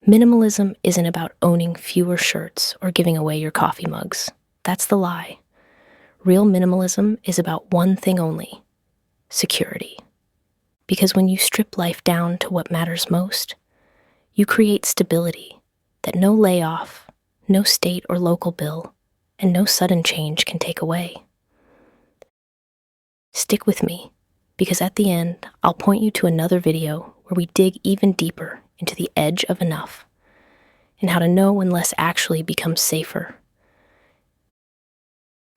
Minimalism isn't about owning fewer shirts or giving away your coffee mugs. That's the lie. Real minimalism is about one thing only: security. Because when you strip life down to what matters most, you create stability that no layoff, no state or local bill, and no sudden change can take away. Stick with me, because at the end, I'll point you to another video where we dig even deeper into the edge of enough and how to know when less actually becomes safer.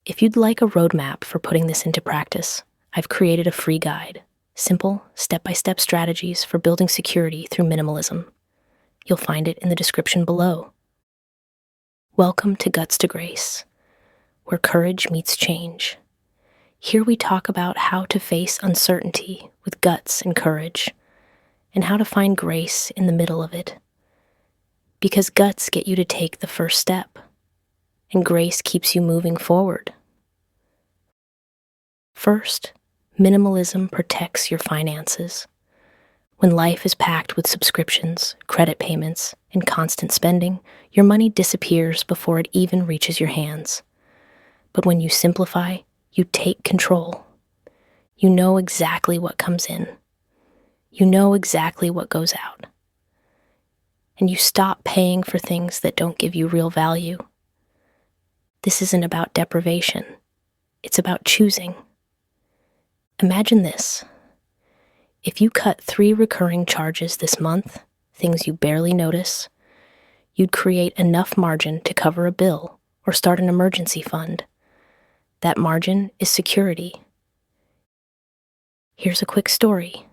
If you'd like a roadmap for putting this into practice, I've created a free guide, simple, step-by-step strategies for building security through minimalism. You'll find it in the description below. Welcome to Guts to Grace, where courage meets change. Here we talk about how to face uncertainty with guts and courage, and how to find grace in the middle of it. Because guts get you to take the first step, and grace keeps you moving forward. First, minimalism protects your finances. When life is packed with subscriptions, credit payments, and constant spending, your money disappears before it even reaches your hands. But when you simplify, you take control. You know exactly what comes in. You know exactly what goes out. And you stop paying for things that don't give you real value. This isn't about deprivation. It's about choosing. Imagine this. If you cut 3 recurring charges this month, things you barely notice, you'd create enough margin to cover a bill or start an emergency fund. That margin is security. Here's a quick story.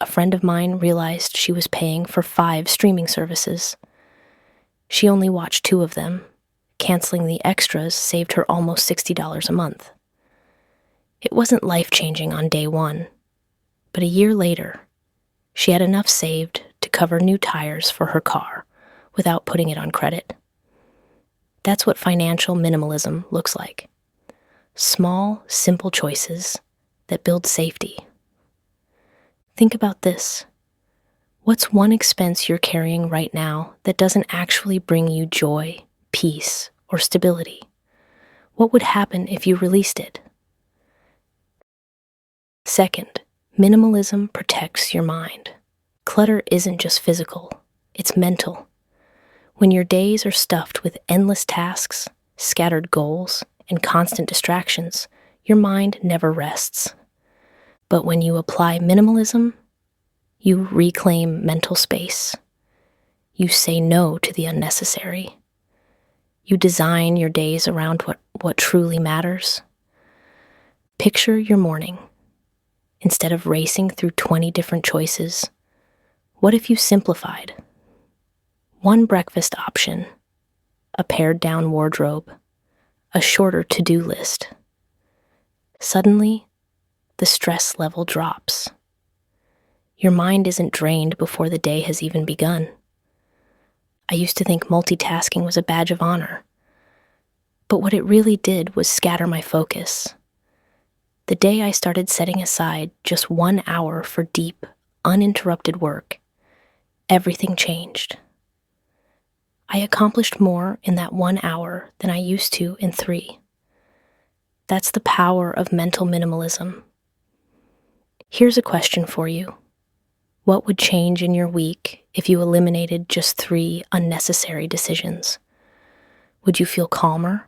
A friend of mine realized she was paying for 5 streaming services. She only watched 2 of them. Canceling the extras saved her almost $60 a month. It wasn't life-changing on day 1, but a year later, she had enough saved to cover new tires for her car without putting it on credit. That's what financial minimalism looks like. Small, simple choices that build safety. Think about this. What's one expense you're carrying right now that doesn't actually bring you joy, peace, or stability? What would happen if you released it? Second, minimalism protects your mind. Clutter isn't just physical, it's mental. When your days are stuffed with endless tasks, scattered goals, and constant distractions, your mind never rests. But when you apply minimalism, you reclaim mental space. You say no to the unnecessary. You design your days around what truly matters. Picture your morning. Instead of racing through 20 different choices, what if you simplified? 1 breakfast option, a pared-down wardrobe, a shorter to-do list. Suddenly, the stress level drops. Your mind isn't drained before the day has even begun. I used to think multitasking was a badge of honor, but what it really did was scatter my focus. The day I started setting aside just 1 hour for deep, uninterrupted work, everything changed. I accomplished more in that 1 hour than I used to in 3. That's the power of mental minimalism. Here's a question for you. What would change in your week if you eliminated just 3 unnecessary decisions? Would you feel calmer?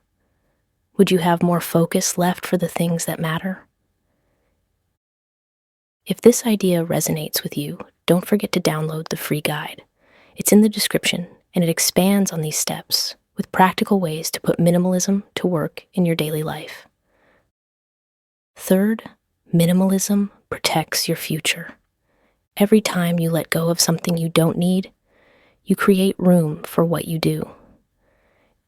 Would you have more focus left for the things that matter? If this idea resonates with you, don't forget to download the free guide. It's in the description, and it expands on these steps with practical ways to put minimalism to work in your daily life. Third, minimalism protects your future. Every time you let go of something you don't need, you create room for what you do.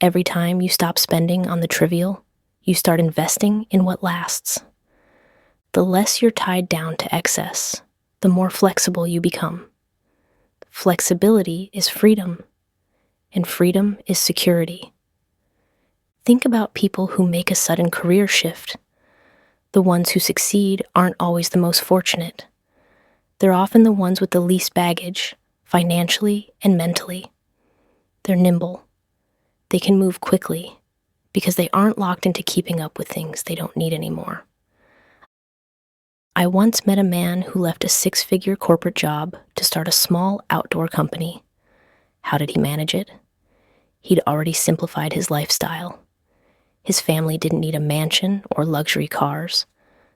Every time you stop spending on the trivial, you start investing in what lasts. The less you're tied down to excess, the more flexible you become. Flexibility is freedom, and freedom is security. Think about people who make a sudden career shift. The ones who succeed aren't always the most fortunate. They're often the ones with the least baggage, financially and mentally. They're nimble. They can move quickly because they aren't locked into keeping up with things they don't need anymore. I once met a man who left a 6-figure corporate job to start a small outdoor company. How did he manage it? He'd already simplified his lifestyle. His family didn't need a mansion or luxury cars,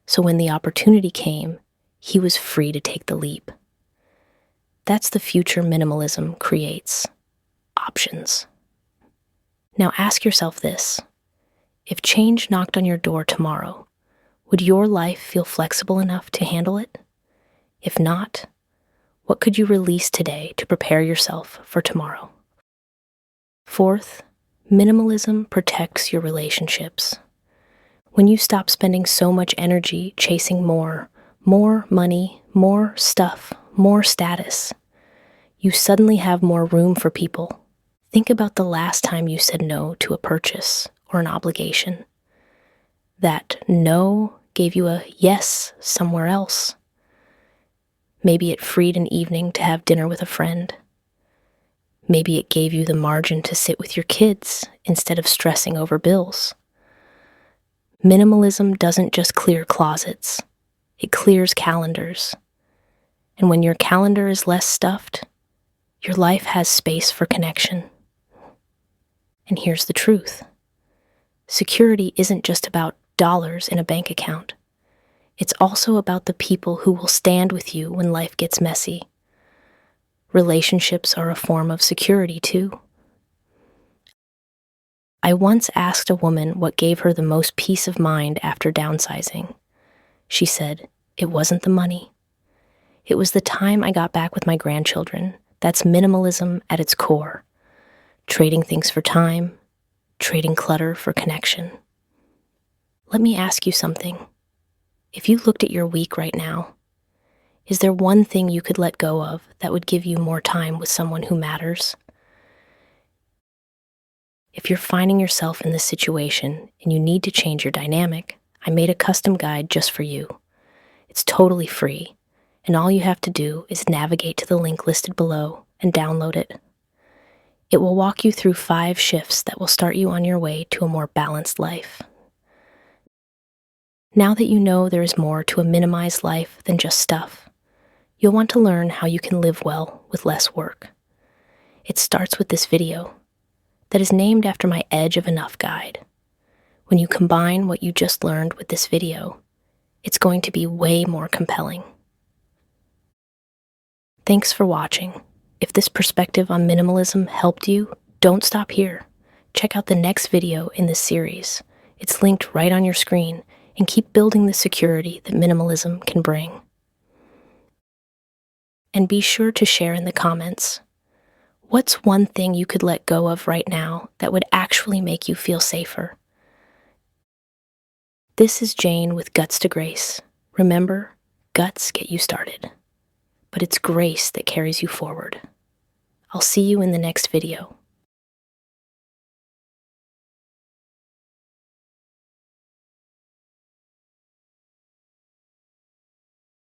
so when the opportunity came, he was free to take the leap. That's the future minimalism creates: options. Now ask yourself this: if change knocked on your door tomorrow, would your life feel flexible enough to handle it? If not, what could you release today to prepare yourself for tomorrow? Fourth, minimalism protects your relationships. When you stop spending so much energy chasing more money, more stuff, more status, you suddenly have more room for people. Think about the last time you said no to a purchase or an obligation. That no gave you a yes somewhere else. Maybe it freed an evening to have dinner with a friend. Maybe it gave you the margin to sit with your kids instead of stressing over bills. Minimalism doesn't just clear closets, it clears calendars. And when your calendar is less stuffed, your life has space for connection. And here's the truth: security isn't just about dollars in a bank account. It's also about the people who will stand with you when life gets messy. Relationships are a form of security, too. I once asked a woman what gave her the most peace of mind after downsizing. She said, "It wasn't the money. It was the time I got back with my grandchildren." That's minimalism at its core. Trading things for time, trading clutter for connection. Let me ask you something. If you looked at your week right now, is there one thing you could let go of that would give you more time with someone who matters? If you're finding yourself in this situation and you need to change your dynamic, I made a custom guide just for you. It's totally free, and all you have to do is navigate to the link listed below and download it. It will walk you through 5 shifts that will start you on your way to a more balanced life. Now that you know there is more to a minimized life than just stuff, you'll want to learn how you can live well with less work. It starts with this video that is named after my Edge of Enough guide. When you combine what you just learned with this video, it's going to be way more compelling. Thanks for watching. If this perspective on minimalism helped you, don't stop here. Check out the next video in this series. It's linked right on your screen, and keep building the security that minimalism can bring. And be sure to share in the comments. What's one thing you could let go of right now that would actually make you feel safer? This is Jane with Guts to Grace. Remember, guts get you started, but it's grace that carries you forward. I'll see you in the next video.